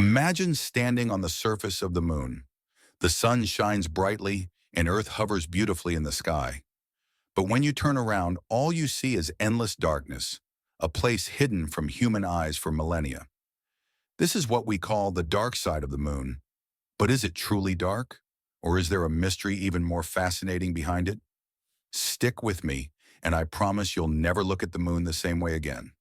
Imagine standing on the surface of the moon. The sun shines brightly and Earth hovers beautifully in the sky. But when you turn around, all you see is endless darkness, a place hidden from human eyes for millennia. This is what we call the dark side of the moon. But is it truly dark? Or is there a mystery even more fascinating behind it? Stick with me, and I promise you'll never look at the moon the same way again.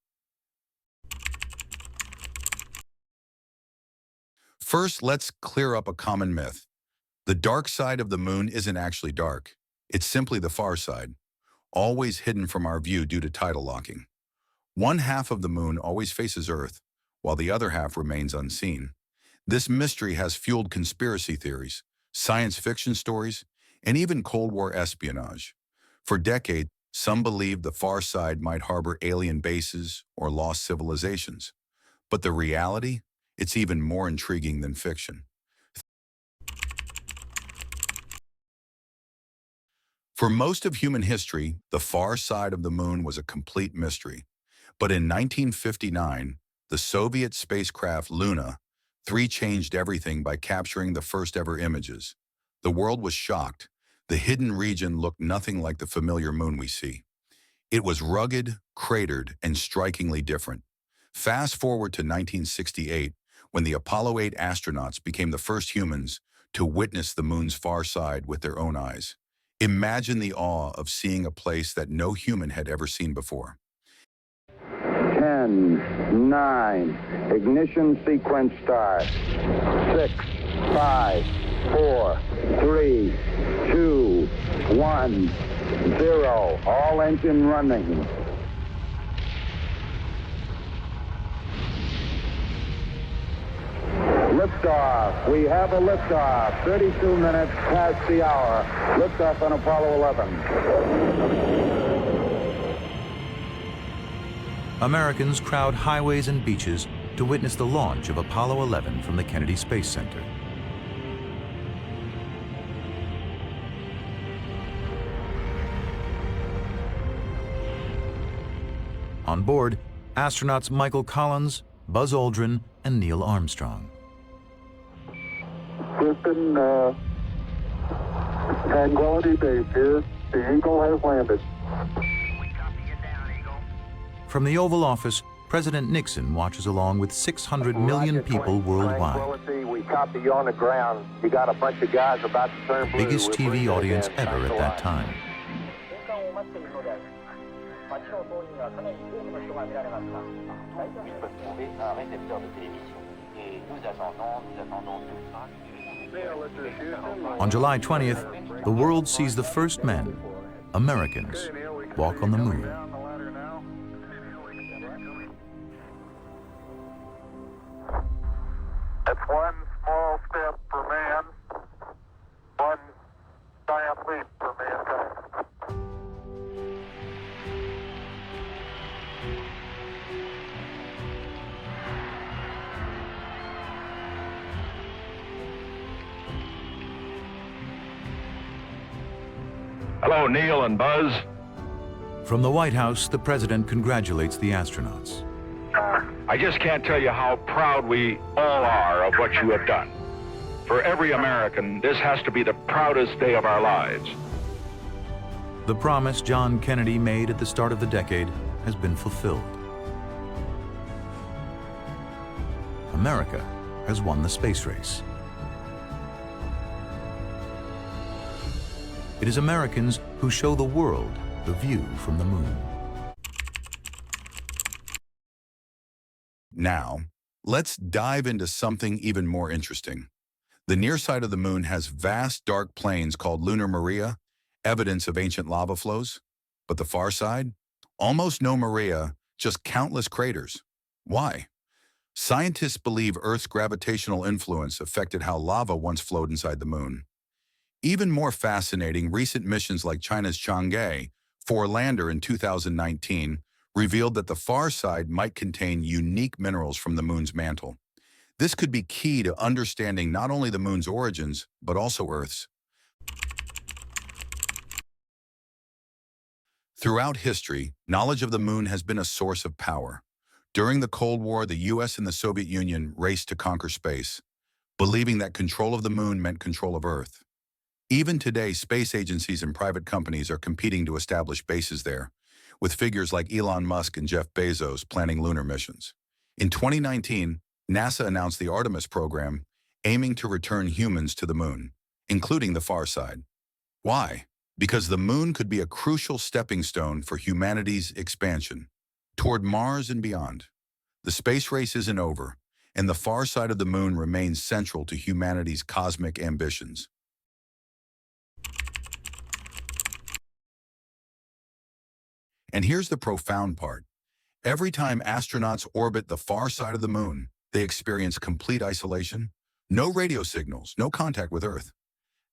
First, let's clear up a common myth. The dark side of the moon isn't actually dark. It's simply the far side, always hidden from our view due to tidal locking. One half of the moon always faces Earth, while the other half remains unseen. This mystery has fueled conspiracy theories, science fiction stories, and even Cold War espionage. For decades, some believed the far side might harbor alien bases or lost civilizations. But the reality? It's even more intriguing than fiction. For most of human history, the far side of the moon was a complete mystery. But in 1959, the Soviet spacecraft Luna 3 changed everything by capturing the first ever images. The world was shocked. The hidden region looked nothing like the familiar moon we see. It was rugged, cratered, and strikingly different. Fast forward to 1968, when the Apollo 8 astronauts became the first humans to witness the moon's far side with their own eyes. Imagine the awe of seeing a place that no human had ever seen before. 10, 9, ignition sequence start. 6, 5, 4, 3, 2, 1, 0. All engine running. Liftoff. We have a liftoff. 32 minutes past the hour. Liftoff on Apollo 11. Americans crowd highways and beaches to witness the launch of Apollo 11 from the Kennedy Space Center. On board, astronauts Michael Collins, Buzz Aldrin, and Neil Armstrong. Houston, Tranquility Base here. The Eagle has landed. From the Oval Office, President Nixon watches along with 600 million people worldwide. We copy you on the ground. You got a bunch of guys about to turn blue. Biggest TV audience ever at that time. On July 20th, the world sees the first men, Americans, walk on the moon. That's one small step for man, one giant leap for mankind. Hello, Neil and Buzz. From the White House, the president congratulates the astronauts. I just can't tell you how proud we all are of what you have done. For every American, this has to be the proudest day of our lives. The promise John Kennedy made at the start of the decade has been fulfilled. America has won the space race. It is Americans who show the world the view from the moon. Now, let's dive into something even more interesting. The near side of the moon has vast dark plains called Lunar Maria, evidence of ancient lava flows. But the far side? Almost no Maria, just countless craters. Why? Scientists believe Earth's gravitational influence affected how lava once flowed inside the moon. Even more fascinating, recent missions like China's Chang'e 4 lander in 2019 revealed that the far side might contain unique minerals from the moon's mantle. This could be key to understanding not only the moon's origins, but also Earth's. Throughout history, knowledge of the moon has been a source of power. During the Cold War, the US and the Soviet Union raced to conquer space, believing that control of the moon meant control of Earth. Even today, space agencies and private companies are competing to establish bases there, with figures like Elon Musk and Jeff Bezos planning lunar missions. In 2019, NASA announced the Artemis program, aiming to return humans to the moon, including the far side. Why? Because the moon could be a crucial stepping stone for humanity's expansion toward Mars and beyond. The space race isn't over, and the far side of the moon remains central to humanity's cosmic ambitions. And here's the profound part. Every time astronauts orbit the far side of the moon, they experience complete isolation. No radio signals, no contact with Earth.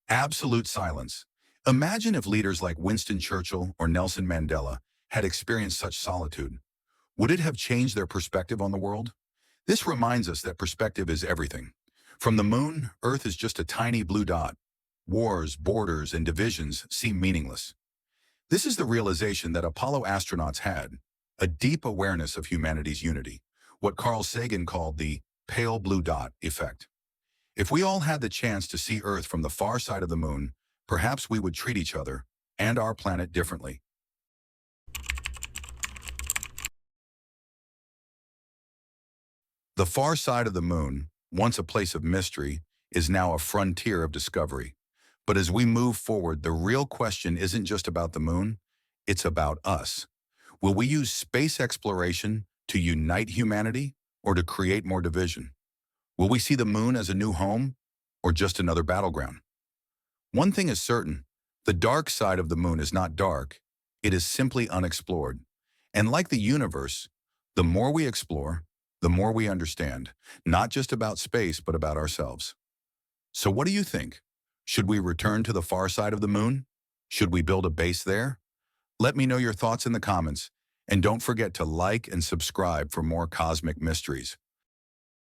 Absolute silence. Imagine if leaders like Winston Churchill or Nelson Mandela had experienced such solitude. Would it have changed their perspective on the world? This reminds us that perspective is everything. From the moon, Earth is just a tiny blue dot. Wars, borders, and divisions seem meaningless. This is the realization that Apollo astronauts had, a deep awareness of humanity's unity, what Carl Sagan called the pale blue dot effect. If we all had the chance to see Earth from the far side of the moon, perhaps we would treat each other and our planet differently. The far side of the moon, once a place of mystery, is now a frontier of discovery. But as we move forward, the real question isn't just about the moon, it's about us. Will we use space exploration to unite humanity or to create more division? Will we see the moon as a new home or just another battleground? One thing is certain, the dark side of the moon is not dark, it is simply unexplored. And like the universe, the more we explore, the more we understand, not just about space, but about ourselves. So what do you think? Should we return to the far side of the moon? Should we build a base there? Let me know your thoughts in the comments, and don't forget to like and subscribe for more cosmic mysteries.